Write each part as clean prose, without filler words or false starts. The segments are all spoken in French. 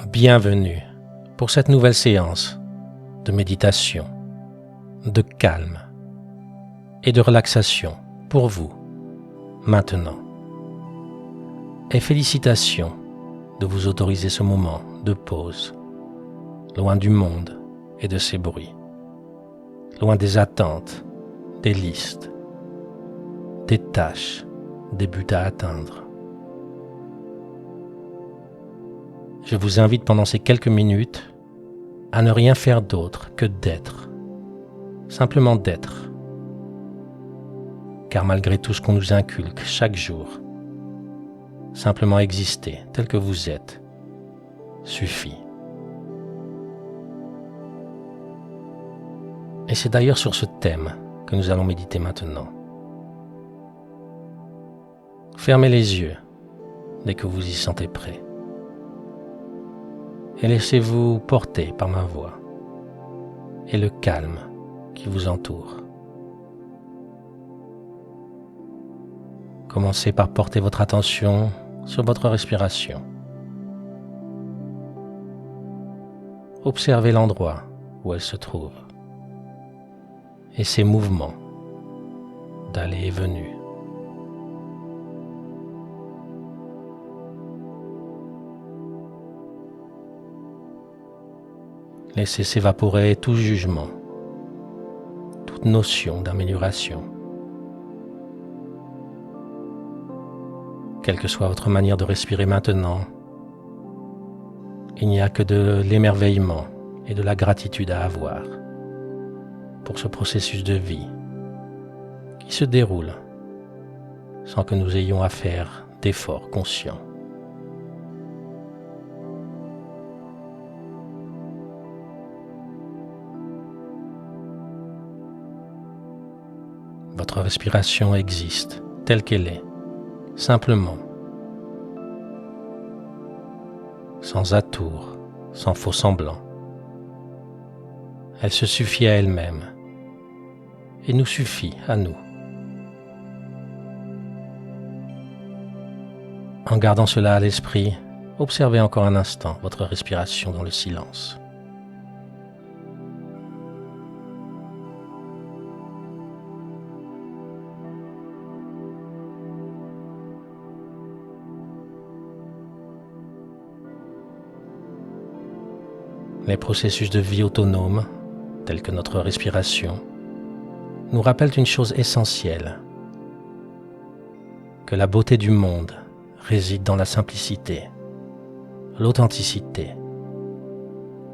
Bienvenue pour cette nouvelle séance de méditation, de calme et de relaxation pour vous, maintenant. Et félicitations de vous autoriser ce moment de pause, loin du monde et de ses bruits, loin des attentes, des listes, des tâches, des buts à atteindre. Je vous invite pendant ces quelques minutes à ne rien faire d'autre que d'être, simplement d'être. Car malgré tout ce qu'on nous inculque chaque jour, simplement exister tel que vous êtes suffit. Et c'est d'ailleurs sur ce thème que nous allons méditer maintenant. Fermez les yeux dès que vous y sentez prêt. Et laissez-vous porter par ma voix et le calme qui vous entoure. Commencez par porter votre attention sur votre respiration. Observez l'endroit où elle se trouve et ses mouvements d'aller et venue. Laissez s'évaporer tout jugement, toute notion d'amélioration. Quelle que soit votre manière de respirer maintenant, il n'y a que de l'émerveillement et de la gratitude à avoir pour ce processus de vie qui se déroule sans que nous ayons à faire d'efforts conscients. Votre respiration existe telle qu'elle est, simplement, sans atour, sans faux semblant. Elle se suffit à elle-même et nous suffit à nous. En gardant cela à l'esprit, observez encore un instant votre respiration dans le silence. Les processus de vie autonomes, tels que notre respiration, nous rappellent une chose essentielle, que la beauté du monde réside dans la simplicité, l'authenticité,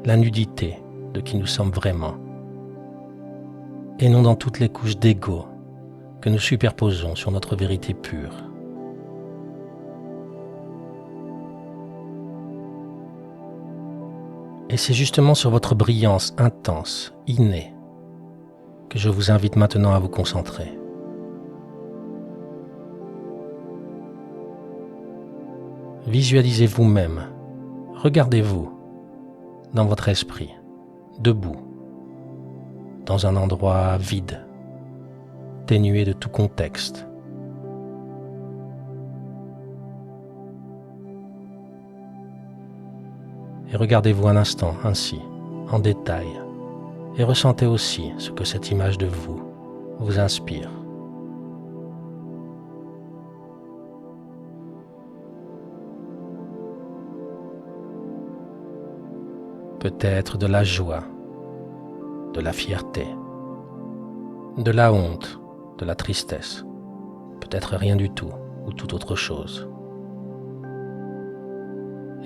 la nudité de qui nous sommes vraiment, et non dans toutes les couches d'ego que nous superposons sur notre vérité pure. Et c'est justement sur votre brillance intense, innée, que je vous invite maintenant à vous concentrer. Visualisez vous-même, regardez-vous dans votre esprit, debout, dans un endroit vide, dénué de tout contexte. Et regardez-vous un instant ainsi, en détail, et ressentez aussi ce que cette image de vous inspire. Peut-être de la joie, de la fierté, de la honte, de la tristesse, peut-être rien du tout ou toute autre chose.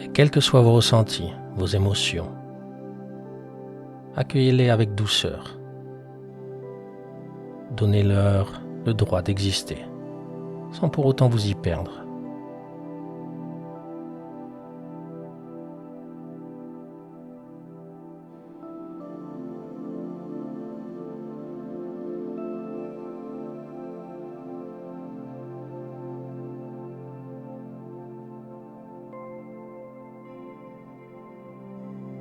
Et quels que soient vos ressentis, vos émotions, accueillez-les avec douceur. Donnez-leur le droit d'exister, sans pour autant vous y perdre.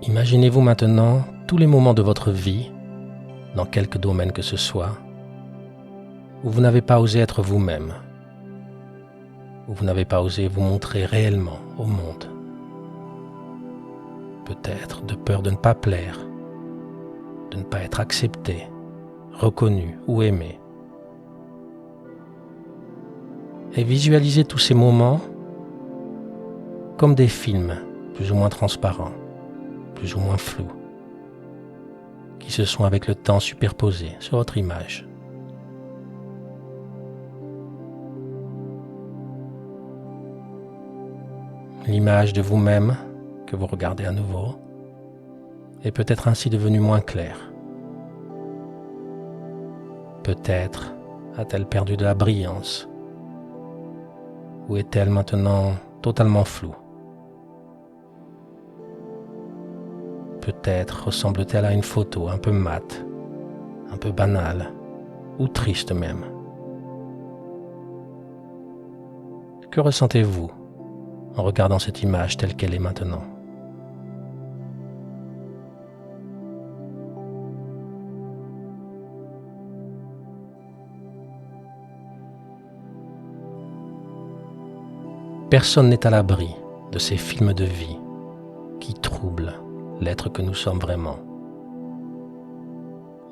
Imaginez-vous maintenant tous les moments de votre vie, dans quelque domaine que ce soit, où vous n'avez pas osé être vous-même, où vous n'avez pas osé vous montrer réellement au monde. peut-être de peur de ne pas plaire, de ne pas être accepté, reconnu ou aimé. Et visualisez tous ces moments comme des films plus ou moins transparents, plus ou moins flous, qui se sont avec le temps superposés sur votre image. L'image de vous-même que vous regardez à nouveau est peut-être ainsi devenue moins claire. Peut-être a-t-elle perdu de la brillance, ou est-elle maintenant totalement floue? Peut-être ressemble-t-elle à une photo un peu mate, un peu banale, ou triste même. Que ressentez-vous en regardant cette image telle qu'elle est maintenant? Personne n'est à l'abri de ces films de vie qui troublent l'être que nous sommes vraiment.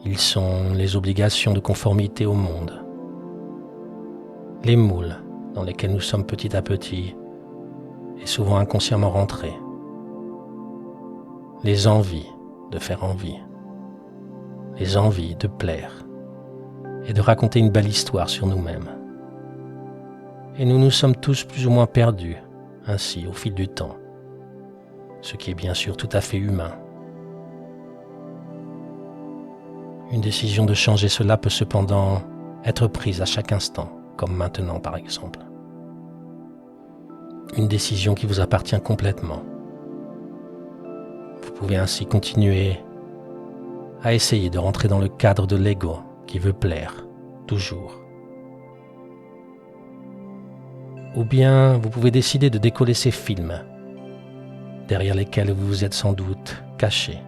Ils sont les obligations de conformité au monde, les moules dans lesquels nous sommes petit à petit et souvent inconsciemment rentrés, les envies de faire envie, les envies de plaire et de raconter une belle histoire sur nous-mêmes. Et nous nous sommes tous plus ou moins perdus ainsi au fil du temps, ce qui est bien sûr tout à fait humain. Une décision de changer cela peut cependant être prise à chaque instant, comme maintenant par exemple. Une décision qui vous appartient complètement. Vous pouvez ainsi continuer à essayer de rentrer dans le cadre de l'ego qui veut plaire, toujours. Ou bien vous pouvez décider de décoller ces films, derrière lesquels vous vous êtes sans doute caché.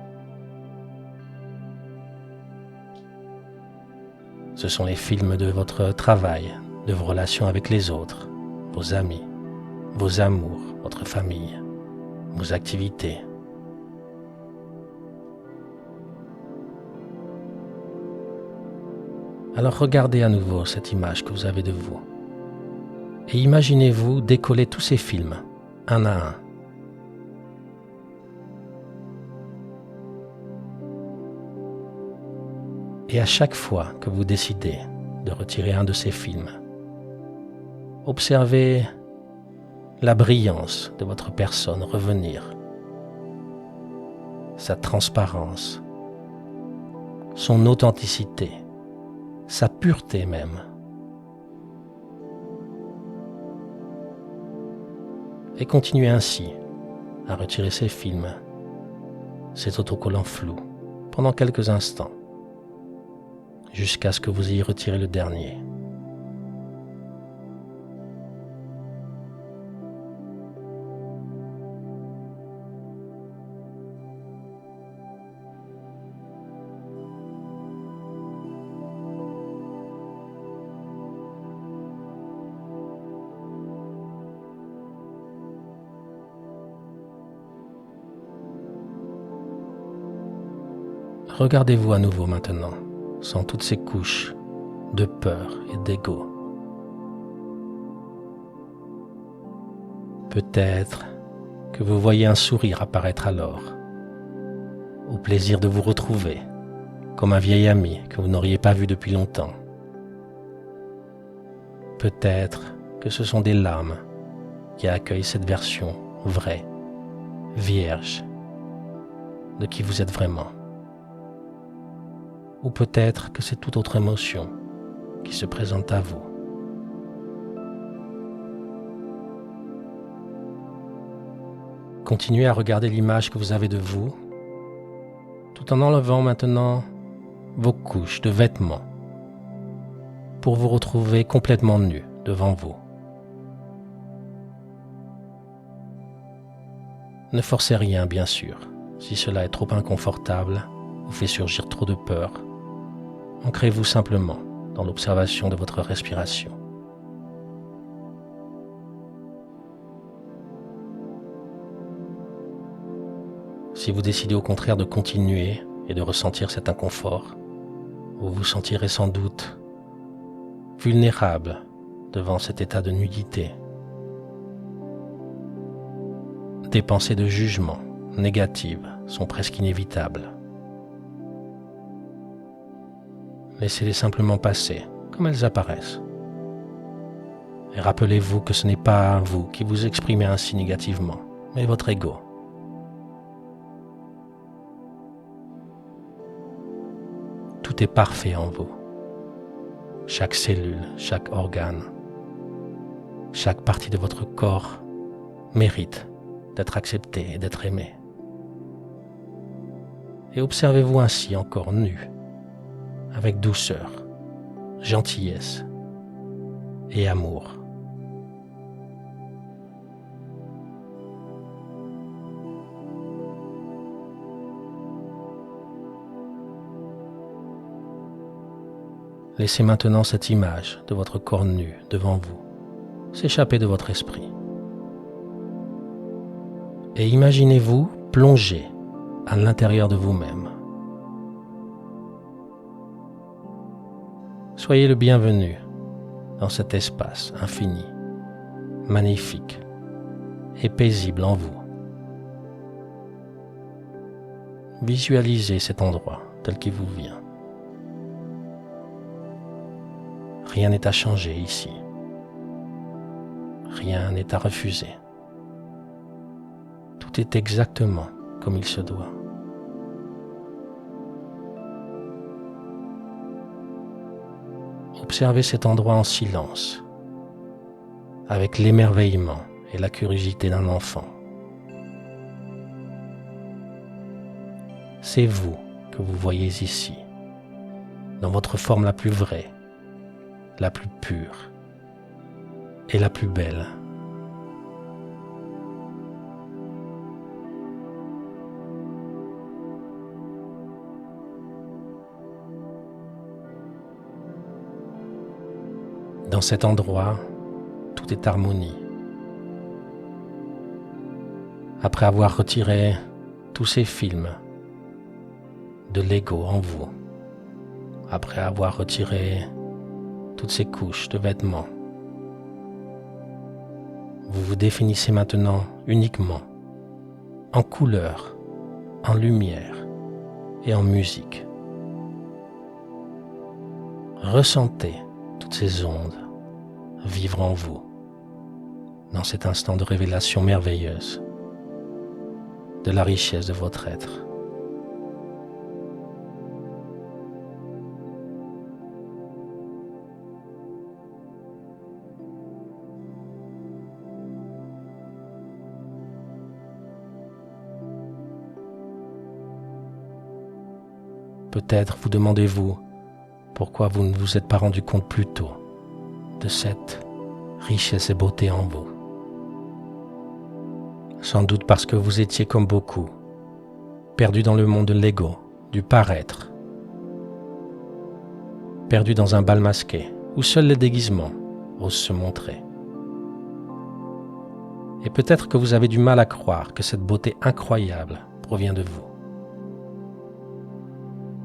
Ce sont les films de votre travail, de vos relations avec les autres, vos amis, vos amours, votre famille, vos activités. Alors regardez à nouveau cette image que vous avez de vous. Et imaginez-vous décoller tous ces films, un à un. Et à chaque fois que vous décidez de retirer un de ces films, observez la brillance de votre personne revenir, sa transparence, son authenticité, sa pureté même. Et continuez ainsi à retirer ces films, ces autocollants flous, pendant quelques instants, jusqu'à ce que vous ayez retiré le dernier. Regardez-vous à nouveau maintenant, sans toutes ces couches de peur et d'ego. Peut-être que vous voyez un sourire apparaître alors, au plaisir de vous retrouver, comme un vieil ami que vous n'auriez pas vu depuis longtemps. Peut-être que ce sont des larmes qui accueillent cette version vraie, vierge, de qui vous êtes vraiment. Ou peut-être que c'est toute autre émotion qui se présente à vous. Continuez à regarder l'image que vous avez de vous, tout en enlevant maintenant vos couches de vêtements pour vous retrouver complètement nu devant vous. Ne forcez rien, bien sûr. Si cela est trop inconfortable ou fait surgir trop de peur, ancrez-vous simplement dans l'observation de votre respiration. Si vous décidez au contraire de continuer et de ressentir cet inconfort, vous vous sentirez sans doute vulnérable devant cet état de nudité. Des pensées de jugement négatives sont presque inévitables. Laissez-les simplement passer comme elles apparaissent. Et rappelez-vous que ce n'est pas vous qui vous exprimez ainsi négativement, mais votre ego. Tout est parfait en vous. Chaque cellule, chaque organe, chaque partie de votre corps mérite d'être acceptée et d'être aimée. Et observez-vous ainsi encore nu, avec douceur, gentillesse et amour. Laissez maintenant cette image de votre corps nu devant vous s'échapper de votre esprit. Et imaginez-vous plonger à l'intérieur de vous-même. Soyez le bienvenu dans cet espace infini, magnifique et paisible en vous. Visualisez cet endroit tel qu'il vous vient. Rien n'est à changer ici. Rien n'est à refuser. Tout est exactement comme il se doit. Observez cet endroit en silence, avec l'émerveillement et la curiosité d'un enfant. C'est vous que vous voyez ici, dans votre forme la plus vraie, la plus pure et la plus belle. Dans cet endroit, tout est harmonie. Après avoir retiré tous ces films de l'ego en vous, après avoir retiré toutes ces couches de vêtements, vous vous définissez maintenant uniquement en couleur, en lumière et en musique. Ressentez toutes ces ondes vivre en vous dans cet instant de révélation merveilleuse de la richesse de votre être. Peut-être vous demandez-vous pourquoi vous ne vous êtes pas rendu compte plus tôt de cette richesse et beauté en vous. Sans doute parce que vous étiez comme beaucoup, perdu dans le monde de l'ego, du paraître, perdu dans un bal masqué où seuls les déguisements osent se montrer. Et peut-être que vous avez du mal à croire que cette beauté incroyable provient de vous.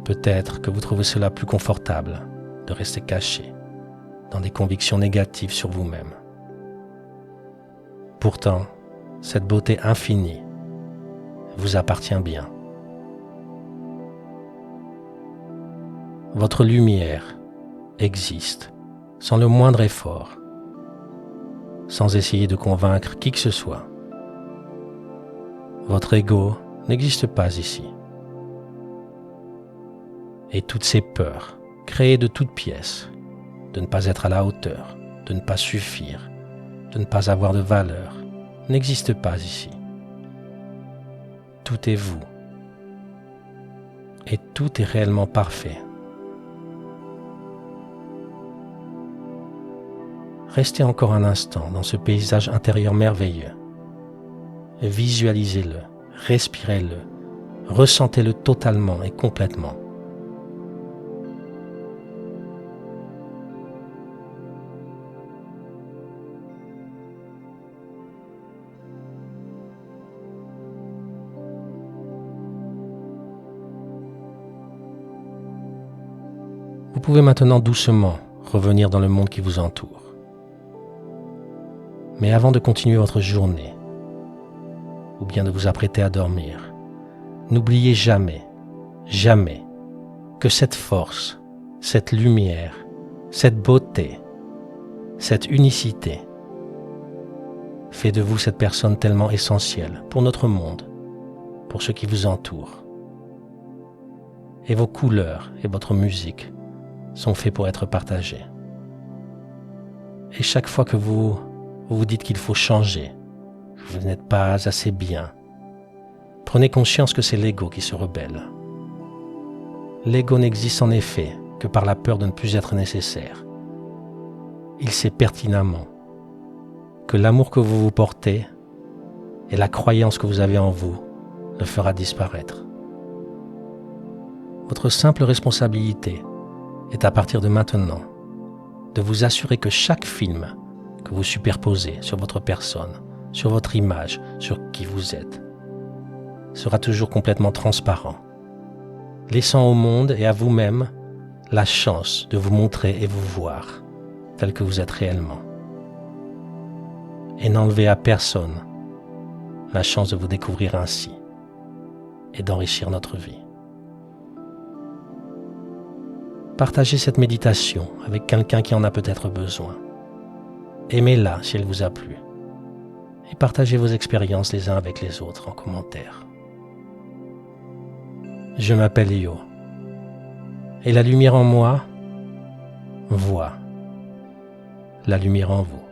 Peut-être que vous trouvez cela plus confortable de rester caché dans des convictions négatives sur vous-même. Pourtant, cette beauté infinie vous appartient bien. Votre lumière existe sans le moindre effort, sans essayer de convaincre qui que ce soit. Votre ego n'existe pas ici. Et toutes ces peurs, créées de toutes pièces, de ne pas être à la hauteur, de ne pas suffire, de ne pas avoir de valeur, n'existent pas ici. Tout est vous. Et tout est réellement parfait. Restez encore un instant dans ce paysage intérieur merveilleux. Visualisez-le, respirez-le, ressentez-le totalement et complètement. Vous pouvez maintenant doucement revenir dans le monde qui vous entoure. Mais avant de continuer votre journée, ou bien de vous apprêter à dormir, n'oubliez jamais, jamais, que cette force, cette lumière, cette beauté, cette unicité fait de vous cette personne tellement essentielle pour notre monde, pour ceux qui vous entourent. Et vos couleurs et votre musique sont faits pour être partagés. Et chaque fois que vous vous dites qu'il faut changer, que vous n'êtes pas assez bien, prenez conscience que c'est l'ego qui se rebelle. L'ego n'existe en effet que par la peur de ne plus être nécessaire. Il sait pertinemment que l'amour que vous vous portez et la croyance que vous avez en vous le fera disparaître. Votre simple responsabilité est à partir de maintenant de vous assurer que chaque film que vous superposez sur votre personne, sur votre image, sur qui vous êtes, sera toujours complètement transparent, laissant au monde et à vous-même la chance de vous montrer et vous voir tel que vous êtes réellement. Et n'enlevez à personne la chance de vous découvrir ainsi et d'enrichir notre vie. Partagez cette méditation avec quelqu'un qui en a peut-être besoin. Aimez-la si elle vous a plu. Et partagez vos expériences les uns avec les autres en commentaire. Je m'appelle Yo. Et la lumière en moi voit la lumière en vous.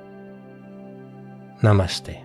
Namasté.